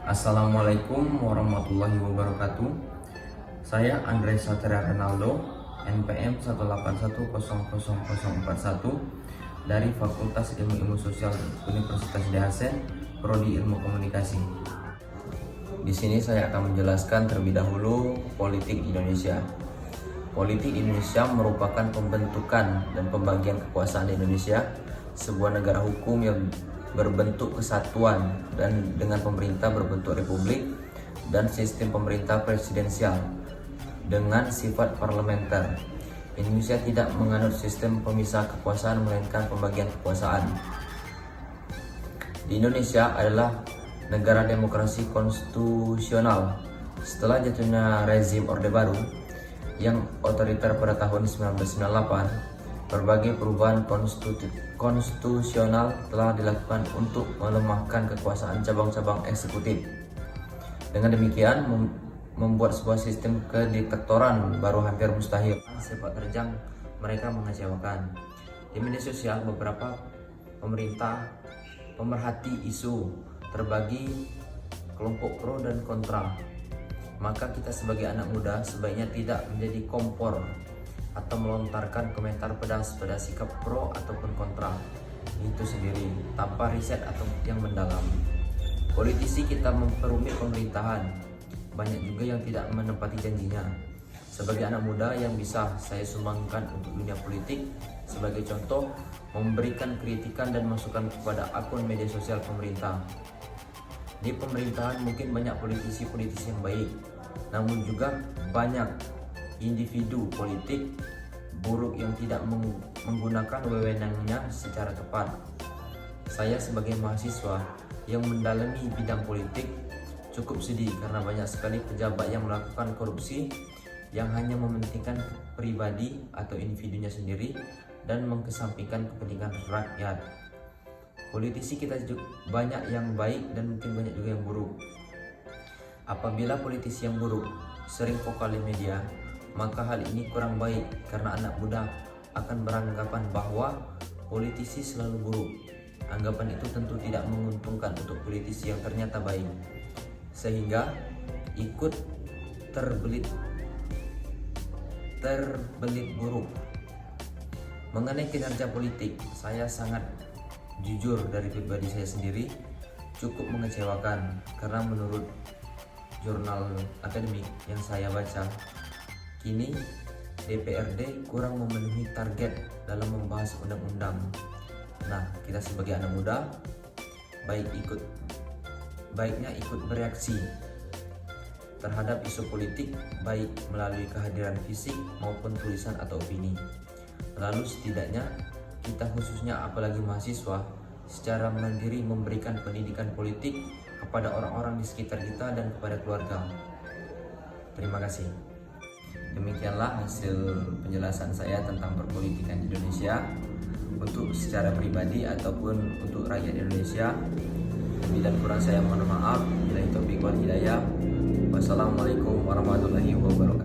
Assalamualaikum warahmatullahi wabarakatuh. Saya Andre Satria Renaldo, NPM 1810041 dari Fakultas Ilmu Sosial Universitas DHC, Prodi Ilmu Komunikasi. Di sini saya akan menjelaskan terlebih dahulu politik Indonesia. Politik Indonesia merupakan pembentukan dan pembagian kekuasaan di Indonesia, sebuah negara hukum yang berbentuk kesatuan dan dengan pemerintah berbentuk republik dan sistem pemerintah presidensial dengan sifat parlementer. Indonesia tidak menganut sistem pemisah kekuasaan melainkan pembagian kekuasaan. Di Indonesia adalah negara demokrasi konstitusional. Setelah jatuhnya rezim Orde Baru yang otoriter pada tahun 1998, berbagai perubahan konstitusional telah dilakukan untuk melemahkan kekuasaan cabang-cabang eksekutif. Dengan demikian, membuat sebuah sistem kediktatoran baru hampir mustahil. Sepak terjang mereka mengecewakan. Di media sosial, beberapa pemerhati isu terbagi kelompok pro dan kontra. Maka kita sebagai anak muda sebaiknya tidak menjadi kompor atau melontarkan komentar pedas pada sikap pro ataupun kontra itu sendiri tanpa riset atau yang mendalam. Politisi kita memperumit pemerintahan, banyak juga yang tidak menepati janjinya. Sebagai anak muda yang bisa saya sumbangkan untuk dunia politik, sebagai contoh, memberikan kritikan dan masukan kepada akun media sosial pemerintah. Di pemerintahan mungkin banyak politisi-politisi yang baik, namun juga banyak individu politik buruk yang tidak menggunakan wewenangnya secara tepat. Saya sebagai mahasiswa yang mendalami bidang politik cukup sedih karena banyak sekali pejabat yang melakukan korupsi yang hanya mementingkan pribadi atau individunya sendiri dan mengesampingkan kepentingan rakyat. Politisi kita juga banyak yang baik dan mungkin banyak juga yang buruk. Apabila politisi yang buruk sering vokal di media, maka hal ini kurang baik karena anak muda akan beranggapan bahwa politisi selalu buruk. Anggapan itu tentu tidak menguntungkan untuk politisi yang ternyata baik, sehingga ikut terbelit buruk. Mengenai kinerja politik, saya sangat jujur dari pribadi saya sendiri, cukup mengecewakan karena menurut jurnal akademik yang saya baca, kini DPRD kurang memenuhi target dalam membahas undang-undang. Nah, kita sebagai anak muda baiknya ikut bereaksi terhadap isu politik, baik melalui kehadiran fisik maupun tulisan atau opini. Lalu setidaknya kita khususnya apalagi mahasiswa secara mandiri memberikan pendidikan politik kepada orang-orang di sekitar kita dan kepada keluarga. Terima kasih. Demikianlah hasil penjelasan saya tentang perpolitikan di Indonesia untuk secara pribadi ataupun untuk rakyat Indonesia. Lebih dan kurang saya mohon maaf. Billahi taufiq wal hidayah. Wassalamualaikum warahmatullahi wabarakatuh.